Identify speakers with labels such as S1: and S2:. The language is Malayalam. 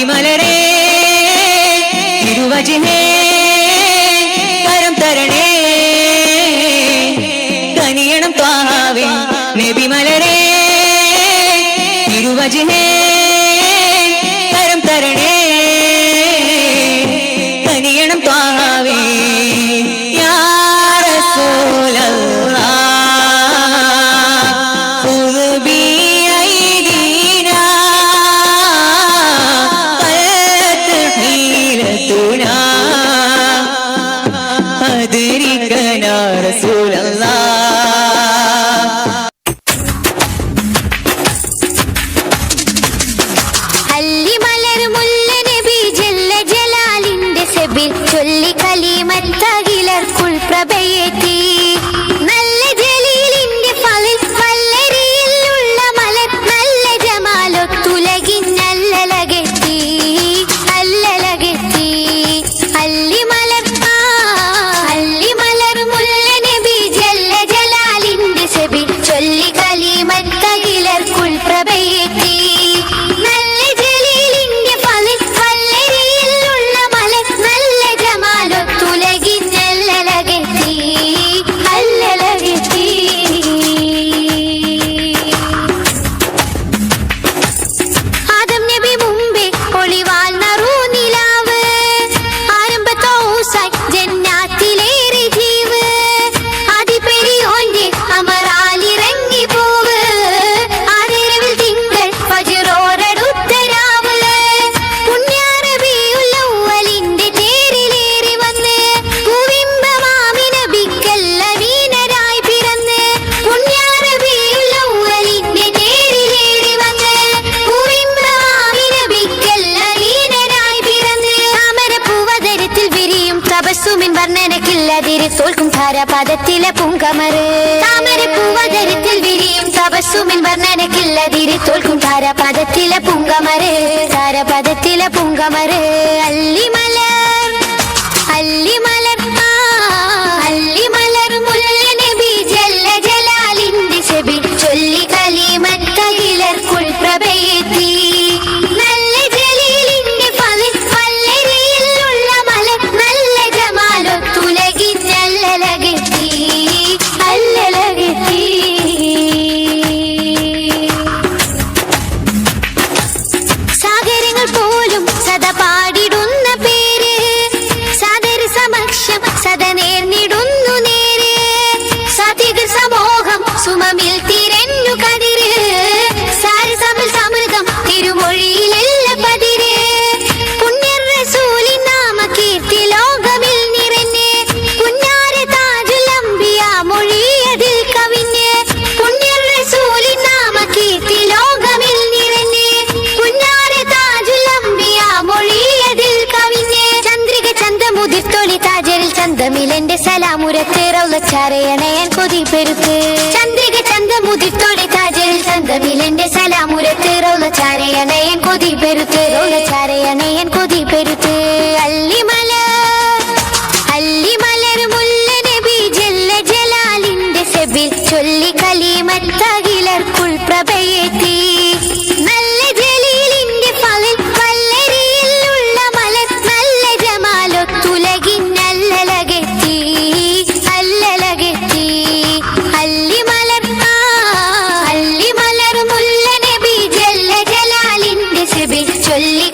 S1: മലരേ തിരുവചനേ കരം തരണേ കനിയണം ത്വാഹാവേ നബി മലരേ തിരുവചനേ കരം തരണേ കനിയണം ത്വാഹാവേ യാ റസൂലല്ലാഹ് ഖുദ് ബി ഐദീനാ ഫത്ഹീലതുനാ അദ്രികനാ റസൂലല്ലാഹ്.
S2: ചൊല്ലി കലിമത്തകിലർക്കുൾ പ്രഭയേറ്റി നല്ല ജലീലിന്റെ ഫളിൽ വല്ലരിയിലുള്ള മലർ നല്ല ജമാലൊത്തുലകിൻ അല്ലലകെത്തി അല്ലലകെത്തി അല്ലിമലർ അല്ലിമലർ മുല്ല നബി ജല്ല ജലാലിന്റെ സെബി ചൊല്ലി കലിമത്തകിലർക്കുൾ പ്രഭയേറ്റി തോൽക്കും ധാരപാദത്തിലെ പൂങ്കമറ് താമരപ്പൂവതരത്തിൽ വിരിയും തപസ്സുമിൻ വർണ്ണനക്കില്ലതിരി തോൽക്കും ധാരപാദത്തിലെ പൂങ്കമറ് ധാരപാദത്തിലെ പൂങ്കമറ് അല്ലിമലർ അല്ലിമലർ അല്ലിമലർ മുല്ല നബി ജല്ല ജലാലിന്റെ സെബി ചൊല്ലി കലിമത്തകിലർക്കുൾ പ്രഭയേറ്റി നല്ല ജലീലിന്റെ ഫളിൽ വല്ലരിയിലുള്ള മലർ നല്ല ജമാലൊത്തുലകിൻ സാഗരങ്ങൾ പോലും സദാ പാടിടുന്ന പേര് സാദര സമക്ഷം സദാ നേർന്നിടുന്നു നേര് സാത്വിക സമൂഹം സുമമിൽ തിരഞ്ഞു കതിര് സാരസമിൽ സമൃദ്ധം തിരുമൊഴിയിലല്ല പതിര് പുണ്യർ റസൂലിൻ നാമ കീർത്തി ലോകമിൽ നിറഞ്ഞ് കുഞ്ഞാര താജുൽ അംബിയ മൊഴിയതിൽ കവിഞ്ഞ് പുണ്യർ റസൂലിൻ നാമ കീർത്തി ലോകമിൽ നിറഞ്ഞ് കുഞ്ഞാര താജുൽ അംബിയ മൊഴിയതിൽ കവിഞ്ഞ് ചന്ദ്രിക ചന്തമുതിർത്തൊളി താജരിൽ ചന്തമിലെന്റെ സലാമുരത്ത് റൗളച്ചാരയണയൻ കൊതി പെരുത്ത് ചന്ദ്രിക ചന്തമുതിർത്തൊളി താജരിൽ ചന്തമിലെന്റെ സലാമുരത്ത് റൗളച്ചാരയണയൻ കൊതി പെരുത്ത് റൗളച്ചാരയണയൻ കൊതി പെരുത്ത് അല്ലിമലർ അല്ലിമലർ മുല്ല നബി ജല്ല ജലാലിന്റെ സെബിൽ ചൊല്ലി കലിമത്തകിലർക്കുൾ പ്രഭയേറ്റി നല്ല ജലീലിന്റെ ഫളിൽ വല്ലരിയിലുള്ള മലർ നല്ല ജമാലൊത്തുലകിൻ അല്ലലകെത്തി അല്ലലകെത്തി അല്ലിമലർ അല്ലിമലർ മുല്ല നബി ജല്ല ജലാലിന്റെ സെബിൽ ചൊല്ലി